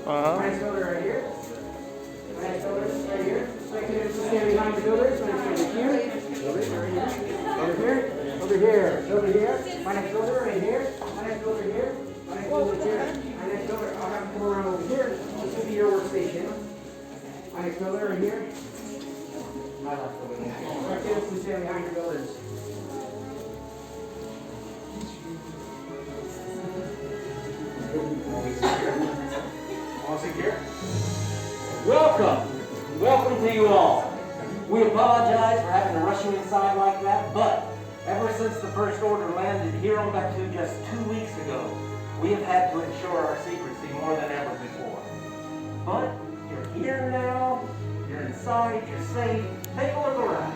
Wow. My next builder right here. My next builder right here. So I can stand behind the builders. My next builder here. Builder right here. Over here. Over here. Over here. My next builder right here. My next builder here. My next builder here. My next builder. I'll have to come around over here. This will be your workstation. My next builder right here. My last builder. My kids can stand behind your builders. All secure? Welcome! Welcome to you all. We apologize for having to rush you inside like that, but ever since the first order landed here on Batu just 2 weeks ago, we have had to ensure our secrecy more than ever before. But you're here now, you're inside, you're safe. Take a look around.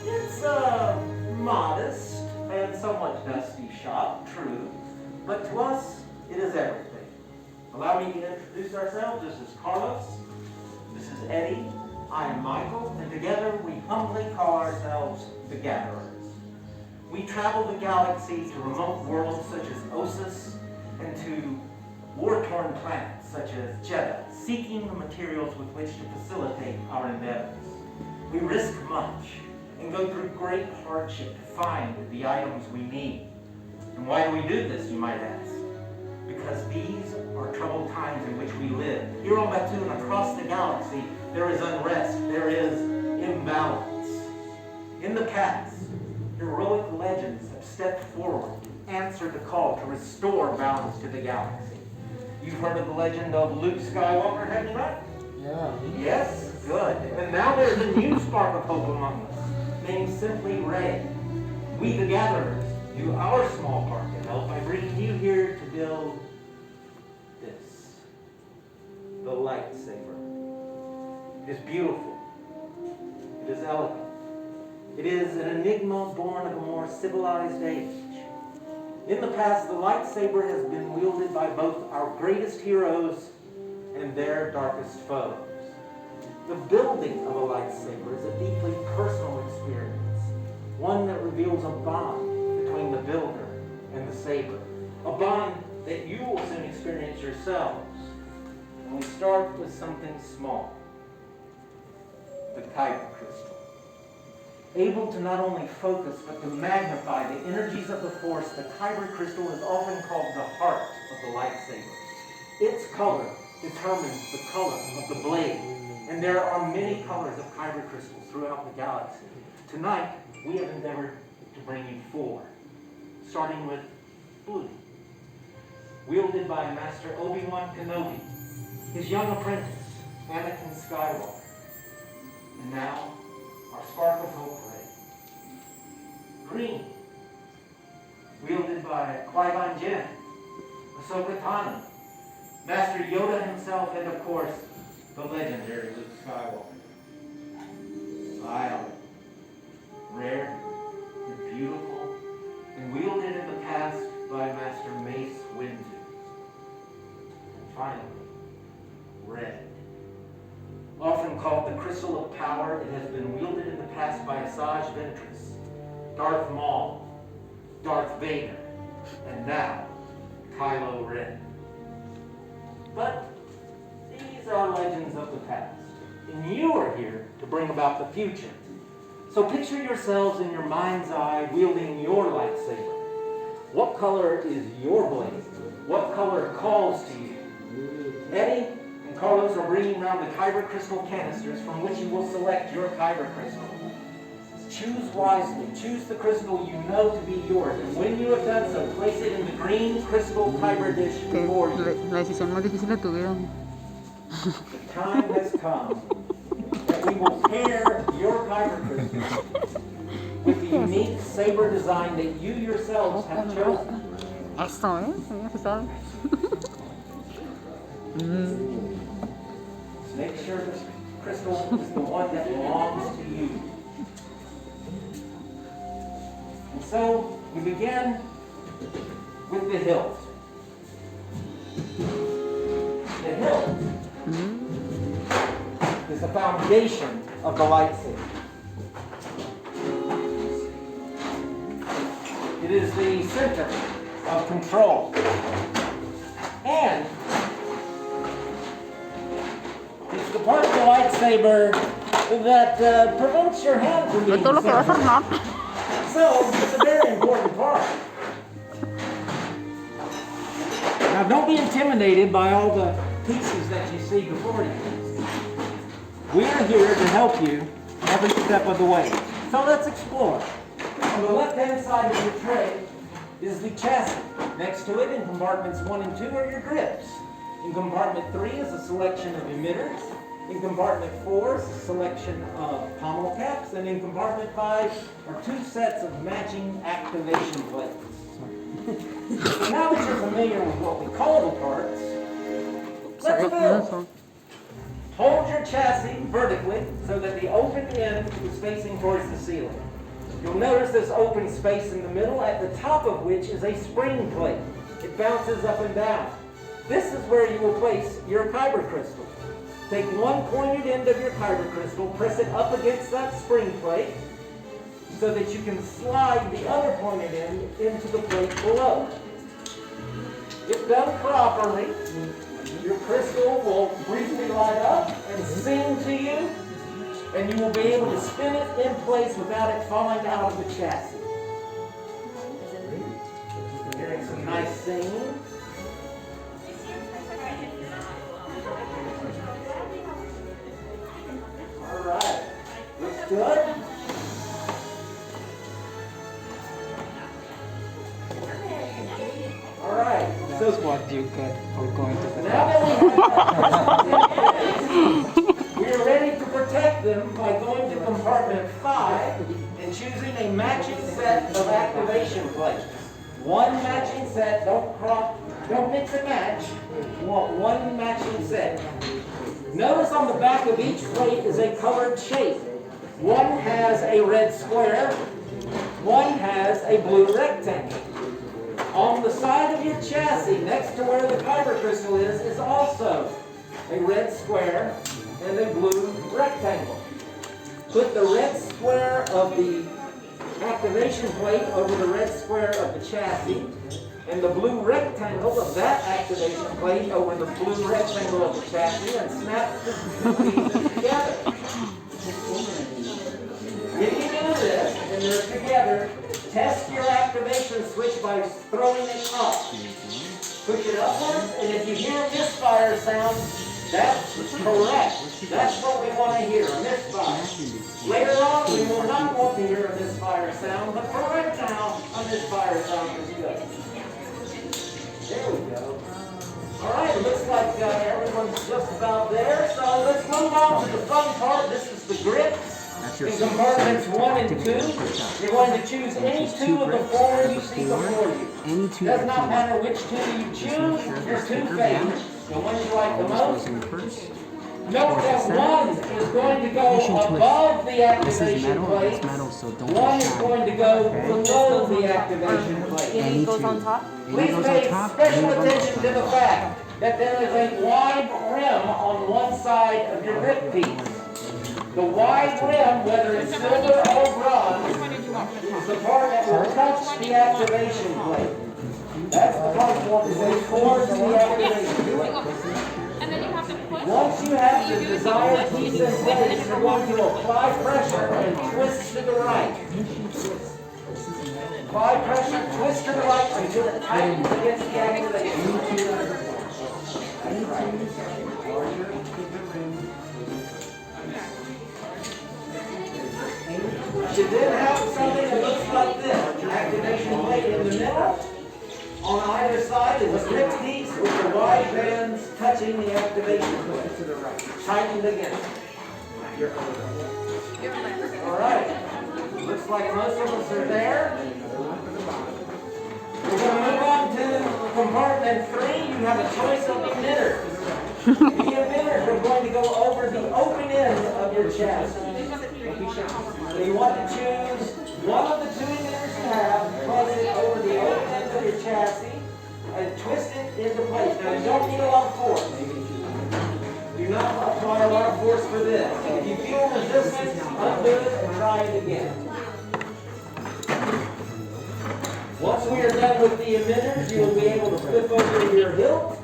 It's a modest and somewhat dusty shop, true, but to us, it is everything. Allow me to introduce ourselves. This is Carlos. This is Eddie. I am Michael, and together we humbly call ourselves the Gatherers. We travel the galaxy to remote worlds such as Osis and to war-torn planets such as Jeddah, seeking the materials with which to facilitate our endeavors. We risk much and go through great hardship to find the items we need. And why do we do this, you might ask? Because these are troubled times in which we live. Here on Batu and across the galaxy, there is unrest, there is imbalance. In the past, heroic legends have stepped forward and answered the call to restore balance to the galaxy. You've heard of the legend of Luke Skywalker, have you not? Yeah. Yes? Good. And now there's a new spark of hope among us, named simply Rey. We, the Gatherers, do our small part to help by bringing you here to build this, the lightsaber. It is beautiful. It is elegant. It is an enigma born of a more civilized age. In the past, the lightsaber has been wielded by both our greatest heroes and their darkest foes. The building of a lightsaber is a deeply personal experience, one that reveals a bond between the builder and the saber, a bond that you will soon experience yourselves. And we start with something small, the kyber crystal. Able to not only focus but to magnify the energies of the Force, the kyber crystal is often called the heart of the lightsaber. Its color determines the color of the blade, and there are many colors of kyber crystals throughout the galaxy. Tonight, we have endeavored to bring you 4, starting with blue, wielded by Master Obi-Wan Kenobi, his young apprentice, Anakin Skywalker, and now our spark of hope ray. Green, wielded by Qui-Gon Jinn, Ahsoka Tano, Master Yoda himself, and of course, the legendary Luke Skywalker. Violet, rare and beautiful, and wielded in the past by Master Mace Windu. And finally, red. Often called the Crystal of Power, it has been wielded in the past by Asajj Ventress, Darth Maul, Darth Vader, and now Kylo Ren. But these are legends of the past, and you are here to bring about the future. So picture yourselves in your mind's eye wielding your lightsaber. What color is your blade? What color calls to you? Eddie and Carlos are bringing around the kyber crystal canisters from which you will select your kyber crystal. Choose wisely. Choose the crystal you know to be yours. And when you have done so, place it in the green crystal kyber dish before you. La decisión más difícil la tuvieron. The time has come that we will pair your kyber crystal with the unique saber design that you yourselves have chosen. Eso, ya se sabe. Make sure this crystal is the one that belongs to you. And so we begin with the hilt. The hilt is the foundation of the lightsaber. It is the center of control. And lightsaber that prevents your hand from being Betul lo que vas a severed. armar. So, it's a very important part. Now, don't be intimidated by all the pieces that you see before you. We are here to help you every step of the way. So let's explore. On the left-hand side of your tray is the chassis. Next to it, in compartments 1 and 2, are your grips. In compartment 3 is a selection of emitters. In compartment 4 is a selection of pommel caps. And in compartment 5 are 2 sets of matching activation plates. So now that you're familiar with what we call the parts, let's build. Hold your chassis vertically so that the open end is facing towards the ceiling. You'll notice this open space in the middle, at the top of which is a spring plate. It bounces up and down. This is where you will place your kyber crystal. Take one pointed end of your kyber crystal, press it up against that spring plate so that you can slide the other pointed end into the plate below. If done properly, your crystal will briefly light up and sing to you, and you will be able to spin it in place without it falling out of the chassis. Hearing some nice singing. All right, looks good. All right. So What you got for going to the now that we are ready to protect them by going to compartment 5 and choosing a matching set of activation plates. One matching set, don't mix and match. You want one matching set. Notice on the back of each plate is a colored shape. One has a red square, one has a blue rectangle. On the side of your chassis, next to where the kyber crystal is also a red square and a blue rectangle. Put the red square of the activation plate over the red square of the chassis, and the blue rectangle of that activation plate over the blue rectangle of the chassis, and snap the pieces together. If you do this, and they're together, test your activation switch by throwing it up. Push it upwards, and if you hear a misfire sound, that's correct. That's what we want to hear, a misfire. Later on, we will not want to hear a misfire sound, but for right now, a misfire sound is good. There we go. All right, it looks like everyone's just about there, so let's move on to the fun part. This is the grips. In compartments 1 and 2, you're going to choose any 2 of the 4 you see before you. It does not matter which 2 you choose, your 2 favorites. The one you like the most. Note that 1 is going to go above the activation plate. 1 is going to go below the activation plate. It goes on top. Please pay special attention to the fact that there is a wide rim on one side of your grip piece. The wide rim, whether it's silver or bronze, is the part that will touch the activation plate. That's the part that will go towards the activation plate. Once you have the desired piece in place, you're going to apply pressure and twist to the right. Apply pressure, twist to the right until it tightens against the activation plate. You then have something that looks like this. Activation plate in the middle. On either side is a grip piece with the wide bands touching the activation plate to the right. Tightened against it. All right. Looks like most of us are there. We're going to move on to compartment 3. You have a choice of emitters. The emitters are going to go over the open end of your chassis. So you want to choose one of the 2 emitters you have, place it over the open end of your chassis, and twist it into place. Now you don't need a lot of force. Do not apply a lot of force for this. If you feel resistance, undo it and try it again. Once we are done with the emitters, you will be able to flip over your hilt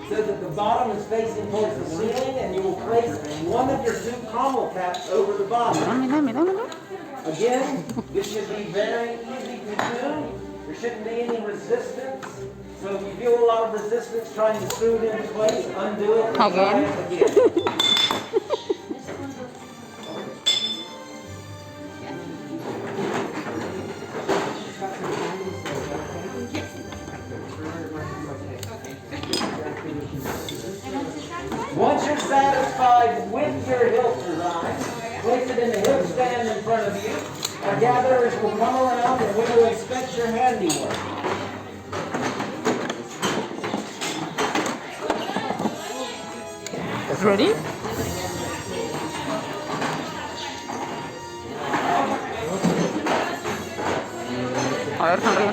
so that the bottom is facing towards the ceiling, and you will place one of your soup caramel caps over the bottom. Dámelo. Again, this should be very easy to do. There shouldn't be any resistance. So if you feel a lot of resistance trying to screw it into place, undo it and try Again? it again. Once you're satisfied with your hilt design, place it in the hilt stand in front of you. Our gatherers will come around and we will inspect your handiwork. Ready? A ver, sonríe.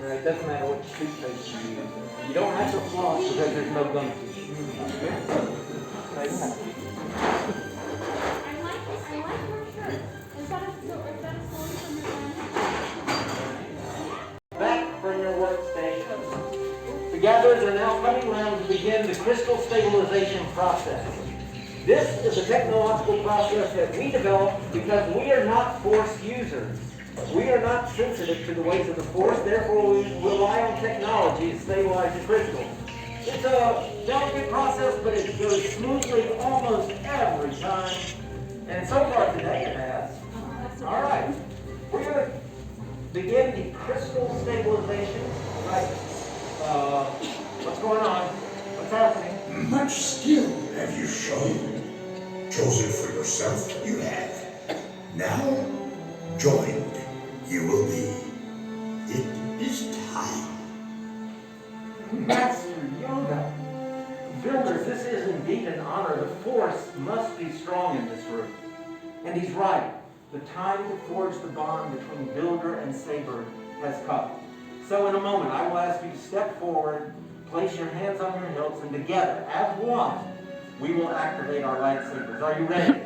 It doesn't matter what toothpaste you use. You don't have to floss because there's no gum. Back from your workstation. The gatherers are now coming around to begin the crystal stabilization process. This is a technological process that we developed because we are not force users. We are not sensitive to the ways of the force, therefore we rely on technology to stabilize the crystal. It's a delicate process, but it goes smoothly almost every time. And so far today it has. All right, we're going to begin the crystal stabilization. Right. What's going on? What's happening? Much skill have you shown. Chosen for yourself you have. Now, joined you will be. It is time. Master Yoda. Builders, this is indeed an honor. The force must be strong in this room. And he's right. The time to forge the bond between Builder and Saber has come. So in a moment, I will ask you to step forward, place your hands on your hilts, and together, as one, we will activate our lightsabers. Are you ready?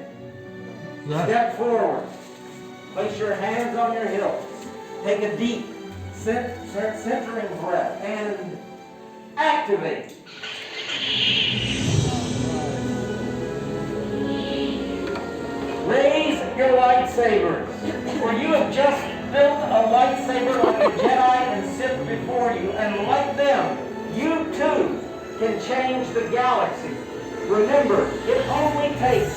Yes. Step forward. Place your hands on your hilts. Take a deep, centering breath and activate. Raise your lightsabers, for you have just built a lightsaber like a Jedi and Sith before you, and like them, you too can change the galaxy. Remember, it only takes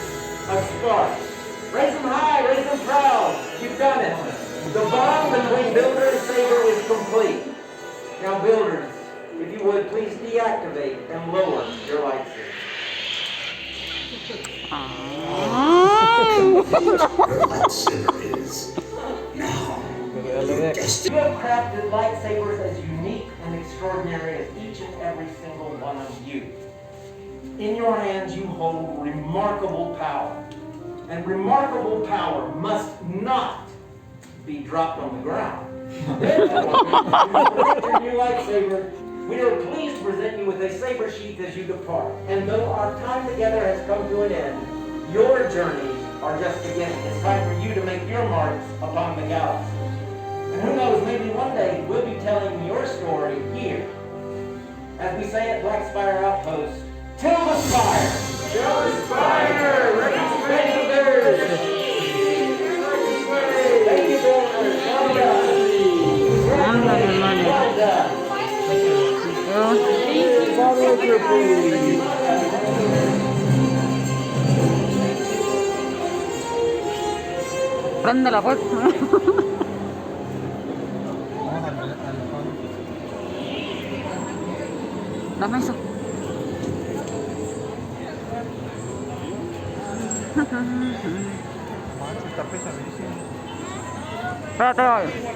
a spark. Raise them high, raise them proud. You've done it. The bond between Builder and Saber is complete. Now, Builders, if you would, please deactivate and lower your lightsaber. Your lightsaber is now. You have crafted lightsabers as unique and extraordinary as each and every single one of you. In your hands, you hold remarkable power. And remarkable power must not be dropped on the ground. Therefore, to present your new lightsaber, we are pleased to present you with a saber sheath as you depart. And though our time together has come to an end, your journeys are just beginning. It's time for you to make your marks upon the galaxy. And who knows, maybe one day we'll be telling your story here. As we say at Black Spire Outpost, till the spire! Till the spire! Ready to bird! Thank you, Builders. Well done. Well done. Préndela pues. Dame eso. Manches, está pesadísimo. Espérate, oye.